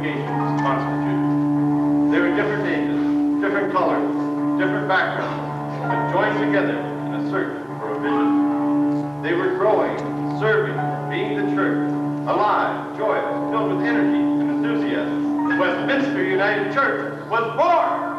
congregations constituted. They were different ages, different colors, different backgrounds, but joined together in a search for a vision. They were growing, serving, being the church, alive, joyous, filled with energy and enthusiasm. The Westminster United Church was born!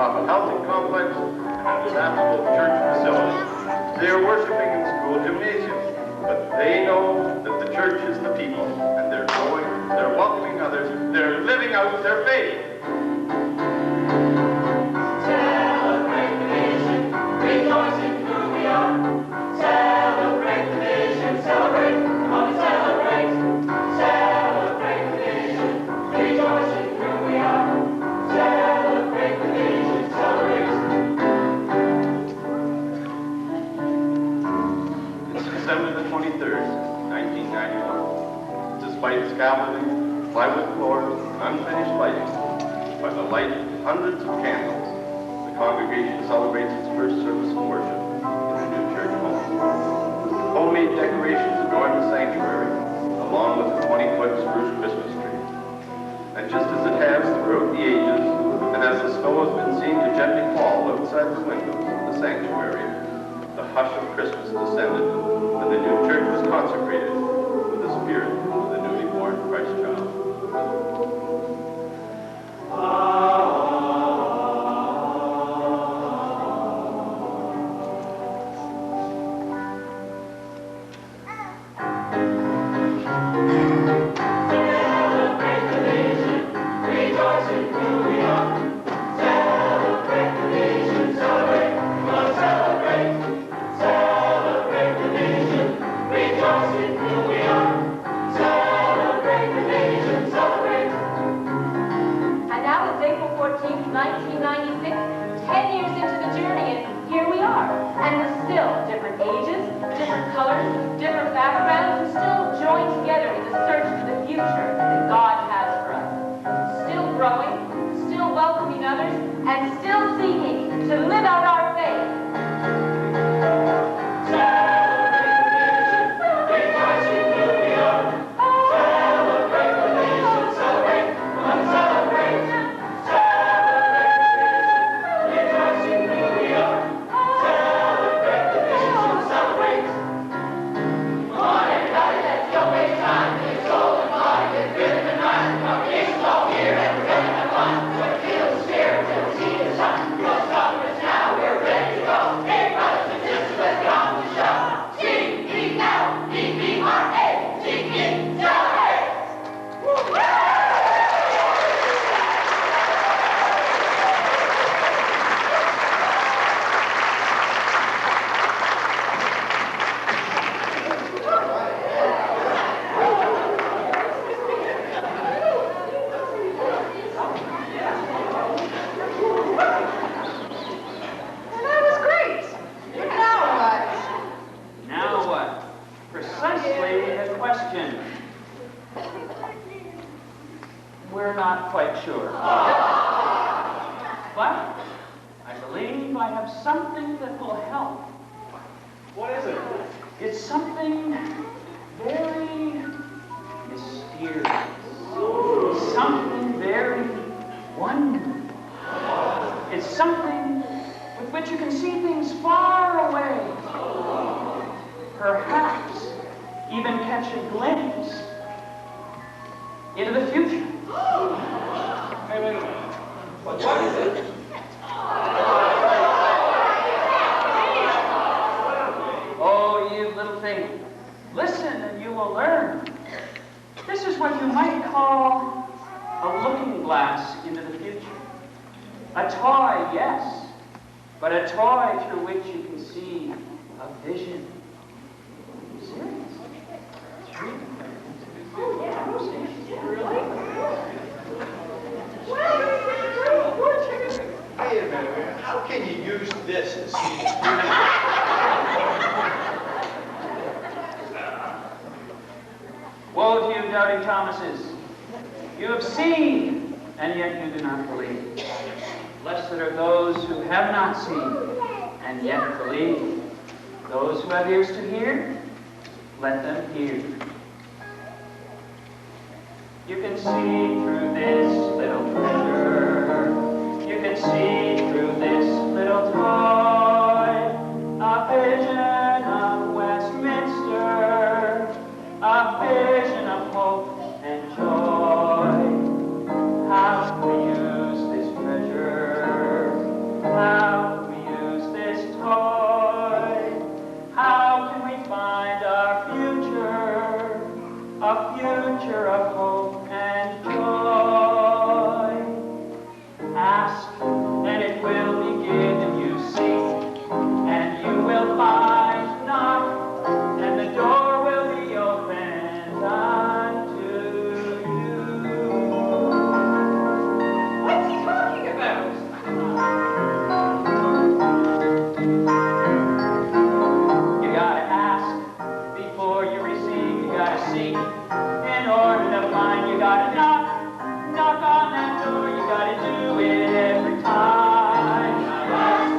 Housing complex and an adaptable church facility. They are worshiping in school gymnasiums, but they know that the church is the people, and they're going, they're welcoming others, they're living out their faith. Celebrate the vision, rejoice in who we are. Celebrate the vision, celebrate, come on and celebrate. Celebrate the vision, rejoice in who we are. Celebrate the vision. It's December the 23rd, 1991. Despite scaffolding, plywood floors, and unfinished lighting, by the light of hundreds of candles, the congregation celebrates its first service of worship in the new church home. Homemade decorations adorn the sanctuary, along with the 20-foot spruce Christmas tree. And just as it has throughout the ages, and as the snow has been seen to gently fall outside the windows of the sanctuary, the hush of Christmas descended when the new church was consecrated with the spirit of the newly born Christ child. We're not quite sure. But I believe I have something that will help. What is it? It's something very mysterious. Something very wonderful. It's something with which you can see things far away. Perhaps even catch a glimpse into the future. Hey, wait a minute. What is it? Oh, you little thing. Listen and you will learn. This is what you might call a looking glass into the future. A toy, yes, but a toy through which you can see a vision. Serious? It's really Woe to you, doubting Thomases! You have seen, and yet you do not believe. Blessed are those who have not seen, and yet believe. Those who have ears to hear, let them hear. You can see through this little treasure. You can see through this little toy. A vision of Westminster. A vision of hope and joy. How can we use this treasure? How can we use this toy? How can we find our future? A future of hope and joy. Ask, and it will be given you. Seek, and you will find. Knock, and the door will be opened unto you. What's he talking about? You gotta ask before you receive. You gotta seek in order to find. You gotta knock on that door. You gotta do it every time. Ask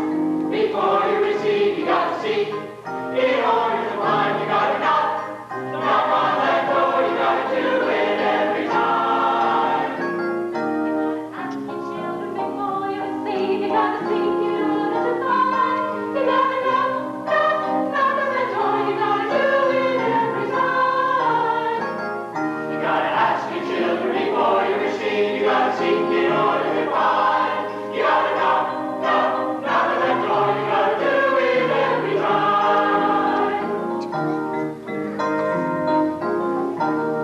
before you receive, you gotta seek. In order to find, you gotta knock on that door, you gotta do it every time. Ask your children before you receive. You gotta seek in order to find. You gotta knock on that door. You gotta do it every time. You gotta ask your children before you receive, you gotta seek in order to find. You gotta knock on that door, you gotta do it every time.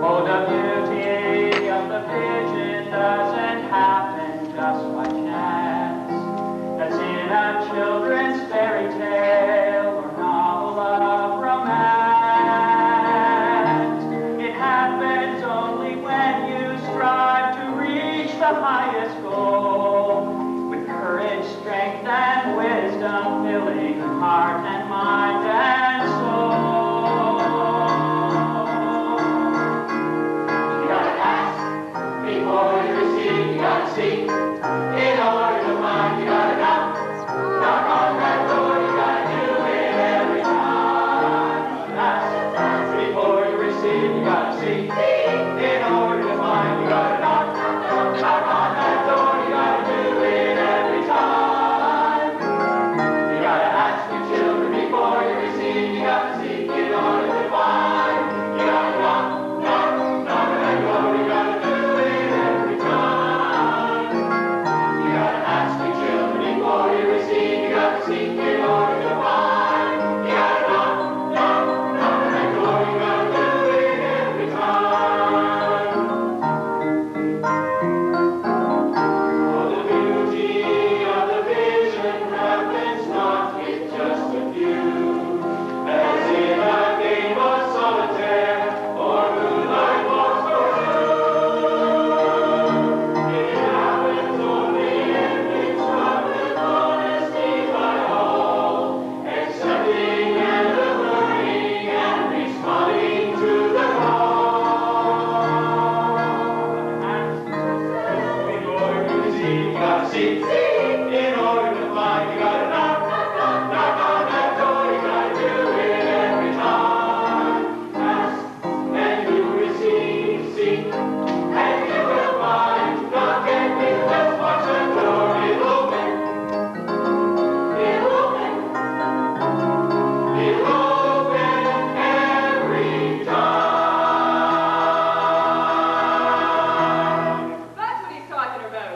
Oh, the beauty of the vision doesn't happen just by chance. As in a children's fairy tale or novel of romance. It happens only when you strive to reach the highest goal. With courage, strength, and wisdom filling heart and mind and soul. You gotta ask before you receive, you gotta seek. In order to find, you gotta knock on that door, you gotta do it every time. Ask before you receive, you gotta seek. In order to find, you gotta knock on that door, you gotta do it every time. You gotta ask your children before you receive, you gotta seek. In order to find, you gotta knock on that door, you gotta do it every time. You gotta ask your children before you receive, you gotta seek. In order to find, you gotta knock on that door, you gotta do it every time. Oh, the beauty of the vision happens not with just a few, as in a game of solitaire or moonlight walks for two. It happens only if it's struck with honesty by all, accepting and affirming and responding to the call. Before you receive, you gotta seek. In order to find, you gotta knock on that door, you gotta do it every time. Ask, and you receive, seek, and you will find. Knock and you will watch the door, it'll open. It'll open. It'll open every time. That's what he's talking about.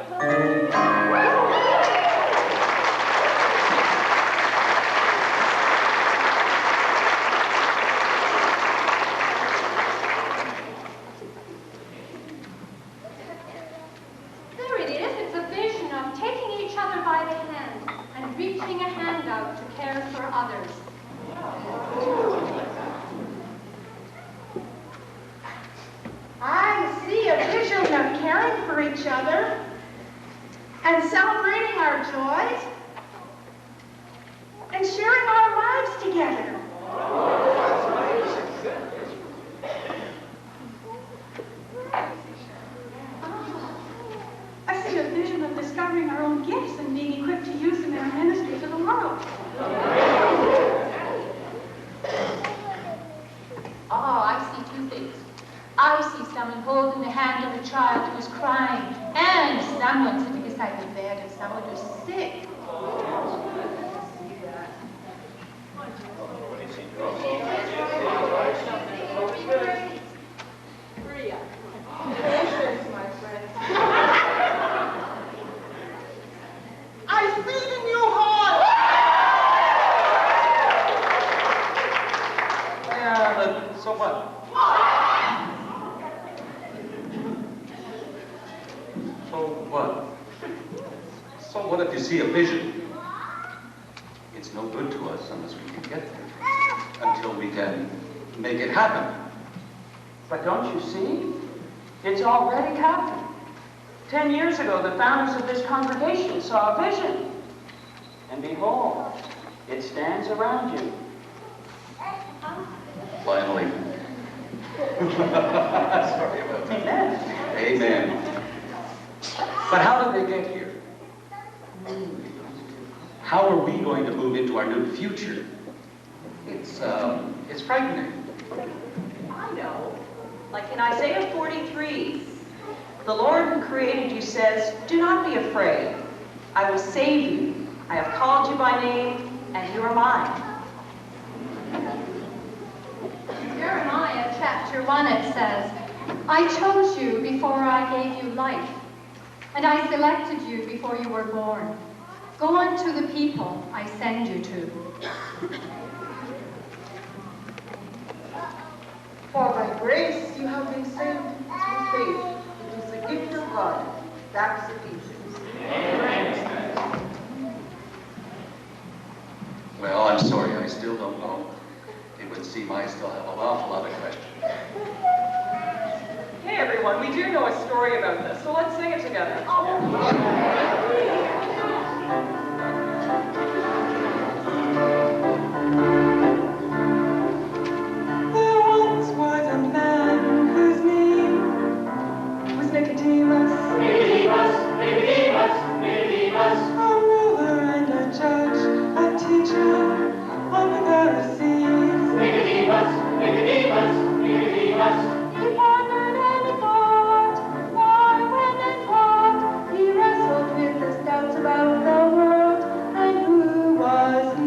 There it is. It's a vision of taking each other by the hand and reaching a hand out to care for others. I see a vision of caring for each other and celebrating our joys and sharing our lives together. see someone holding the hand of a child who is crying, and someone sitting beside the bed of someone who's sick. Patience, my friend. I see the new heart. Yeah, but so what? So what? So what if you see a vision? It's no good to us unless we can get there. Until we can make it happen. But don't you see? It's already happened. 10 years ago, the founders of this congregation saw a vision. And behold, it stands around you. Finally. Sorry about that. Amen. Amen. But how did they get here? How are we going to move into our new future? It's frightening. I know. Like in Isaiah 43, the Lord who created you says, "Do not be afraid. I will save you. I have called you by name, and you are mine." Jeremiah chapter 1, it says, I chose you before I gave you life, and I selected you before you were born. Go unto the people I send you to. For by grace you have been saved through faith. It is a gift of God. That's Ephesians. Well, I'm sorry, I still don't know. It would seem I still have an awful lot of questions. Hey everyone, we do know a story about this, so let's sing it together. There once was a man whose name was Nicodemus, a ruler and a judge, a teacher of the Pharisees. He pondered and thought, marveled and thought. He wrestled with his doubts about the world, and who was he?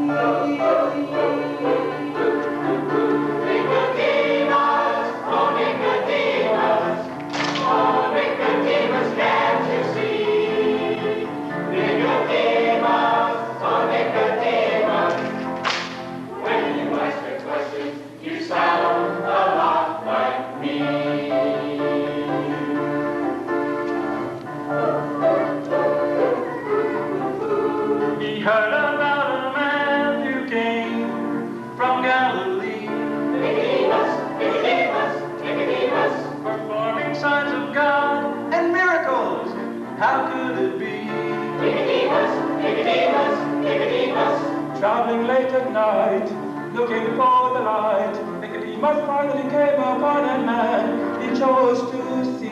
He heard about a man who came from Galilee, performing signs of God and miracles. How could it be? Traveling late at night, looking for the light, Nicodemus finally came upon a man he chose to see.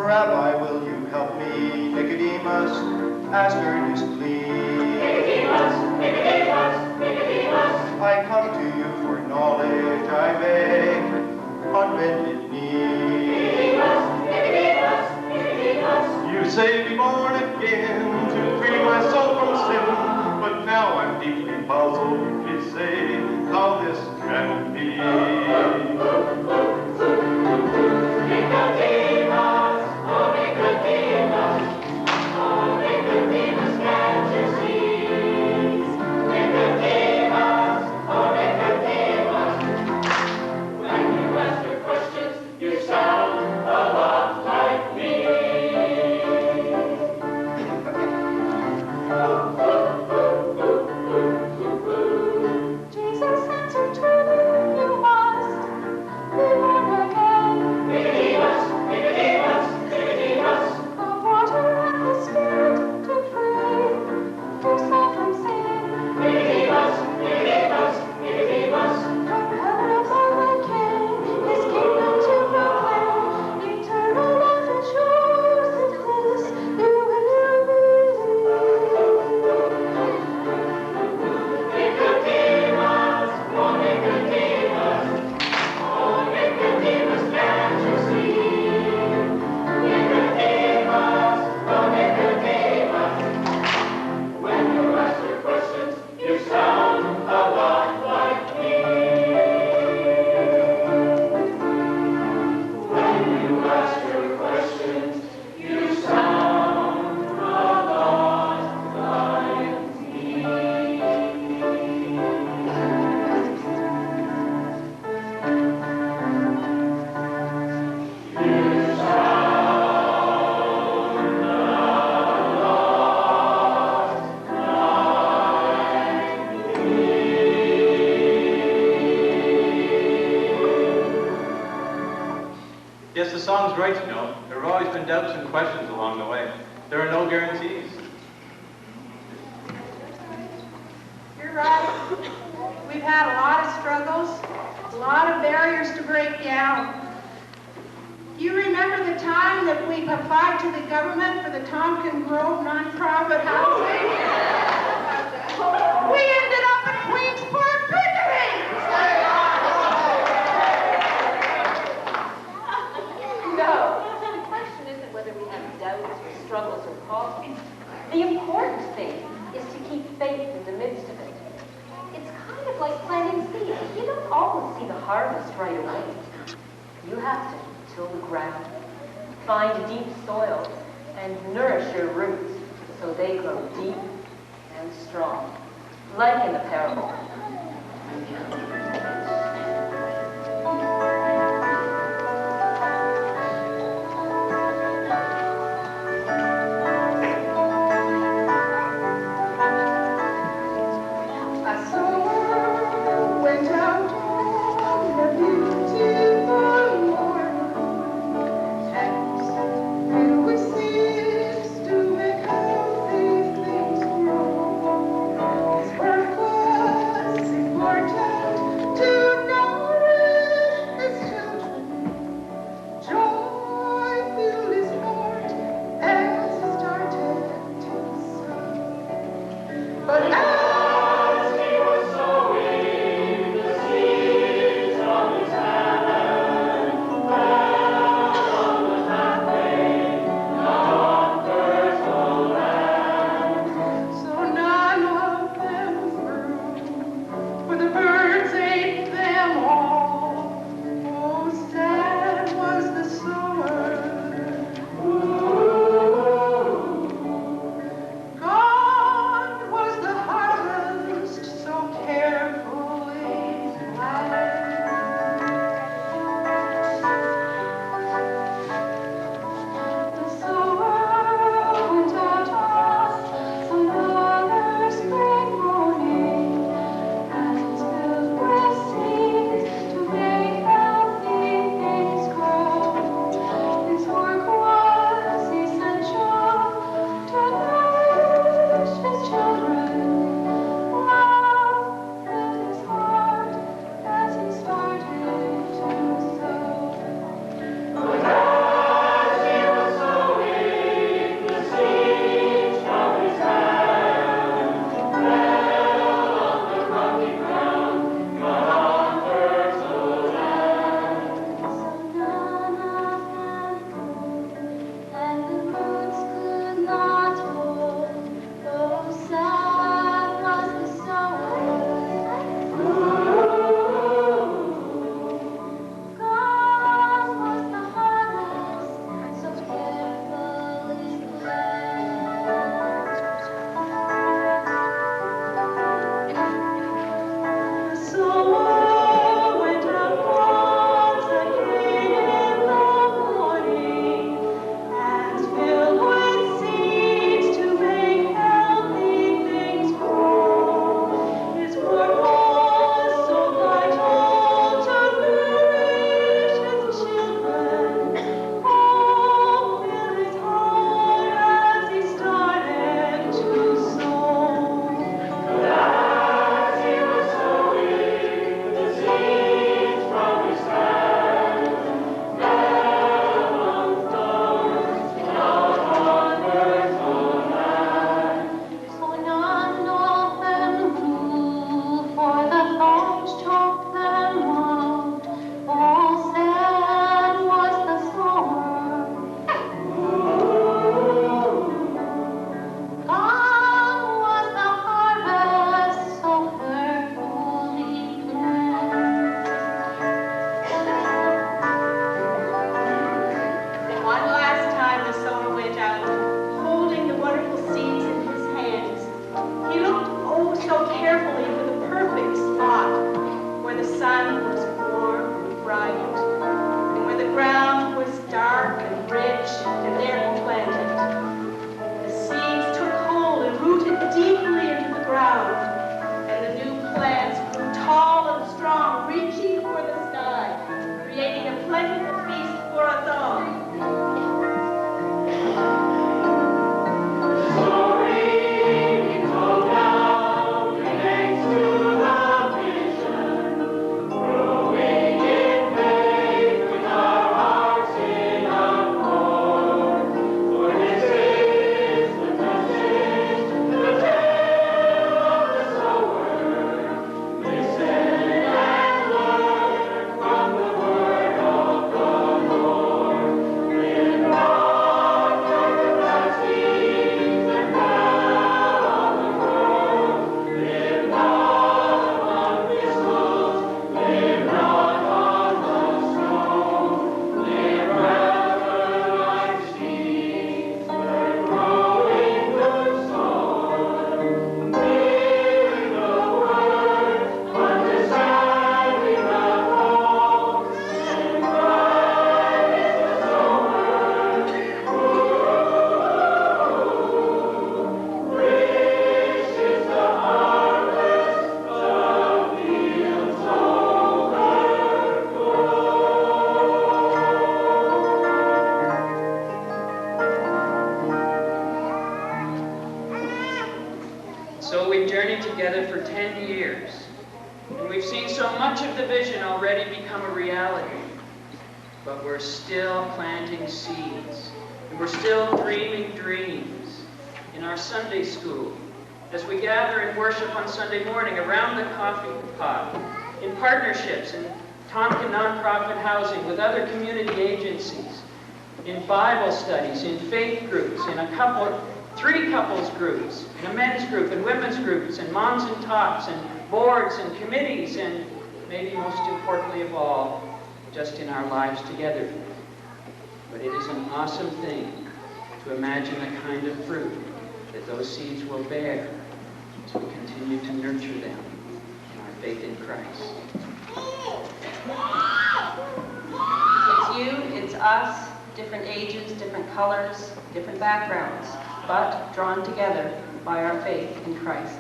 Rabbi, will you help me? Nicodemus asked earnestly. I come to you for knowledge, I beg, on bended knee. You say be born again to free my soul from sin, but now I'm deeply puzzled. Please say how this can be. Jesus answered, truly you must be born right, you know. There have always been doubts and questions along the way. There are no guarantees. You're right. We've had a lot of struggles, a lot of barriers to break down. You remember the time that we applied to the government for the Tompkin Grove nonprofit housing? We ended up in Queensport Pickering! No, the question isn't whether we have doubts or struggles or problems. The important thing is to keep faith in the midst of it. It's kind of like planting seeds. You don't always see the harvest right away. You have to till the ground, find deep soil, and nourish your roots so they grow deep and strong, like in the parable. A summer went out on a beautiful morning, and few seeds to make healthy things grow. His work was important to journeyed together for 10 years. And we've seen so much of the vision already become a reality. But we're still planting seeds. And we're still dreaming dreams in our Sunday school, as we gather and worship on Sunday morning around the coffee pot, in partnerships in Tonkin nonprofit housing with other community agencies, in Bible studies, in faith groups, in three couples groups, in a men's group and women's groups, and moms and tots, and boards and committees, and maybe most importantly of all, just in our lives together. But it is an awesome thing to imagine the kind of fruit that those seeds will bear as we continue to nurture them in our faith in Christ. It's you, it's us, different ages, different colors, different backgrounds, but drawn together by our faith in Christ.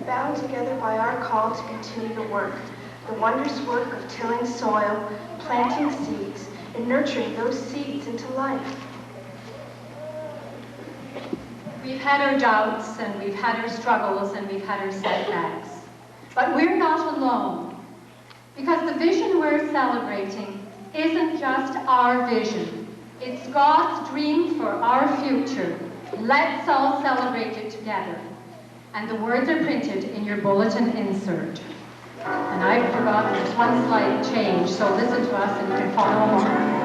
Bound together by our call to continue to work, the wondrous work of tilling soil, planting seeds, and nurturing those seeds into life. We've had our doubts, and we've had our struggles, and we've had our setbacks. But we're not alone, because the vision we're celebrating isn't just our vision. It's God's dream for our future. Let's all celebrate it together. And the words are printed in your bulletin insert. And I forgot there's one slight change, so listen to us and you can follow along.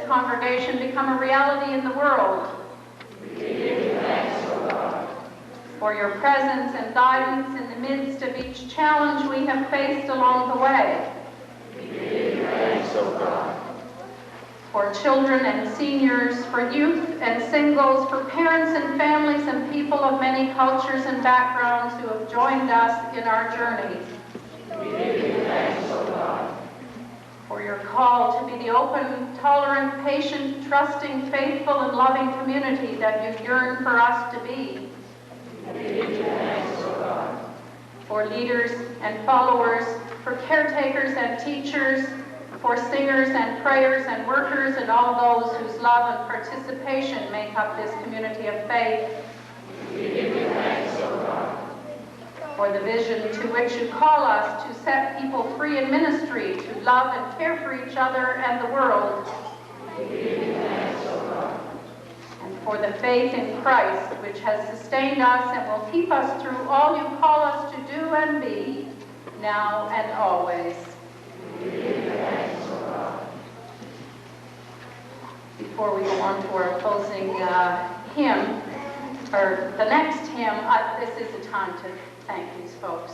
Congregation become a reality in the world. We give you thanks, O God. For your presence and guidance in the midst of each challenge we have faced along the way. We give you thanks, O God. For children and seniors, for youth and singles, for parents and families and people of many cultures and backgrounds who have joined us in our journey. We give you thanks, O God. For your call to be the open, tolerant, patient, trusting, faithful, and loving community that you yearn for us to be. We give you thanks, O God. For leaders and followers, for caretakers and teachers, for singers and prayers and workers, and all those whose love and participation make up this community of faith. We give you thanks, O God. For the vision to which you call us to set people free in ministry, to love and care for each other and the world. We give you thanks, O God. And for the faith in Christ which has sustained us and will keep us through all you call us to do and be, now and always. Before we go on to our closing hymn, or the next hymn, this is the time to thank these folks.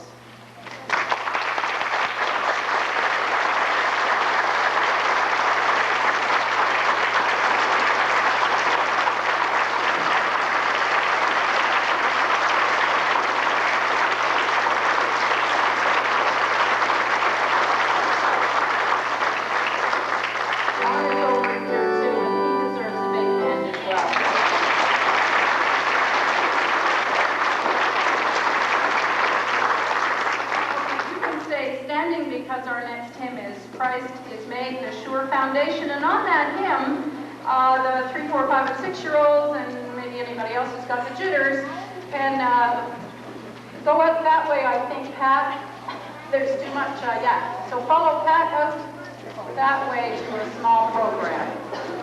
Because our next hymn is Christ is Made the Sure Foundation, and on that hymn, the 3, 4, 5, and 6-year-olds, and maybe anybody else who's got the jitters, can go out that way, I think, Pat. There's too much, yeah. So follow Pat out that way to a small program.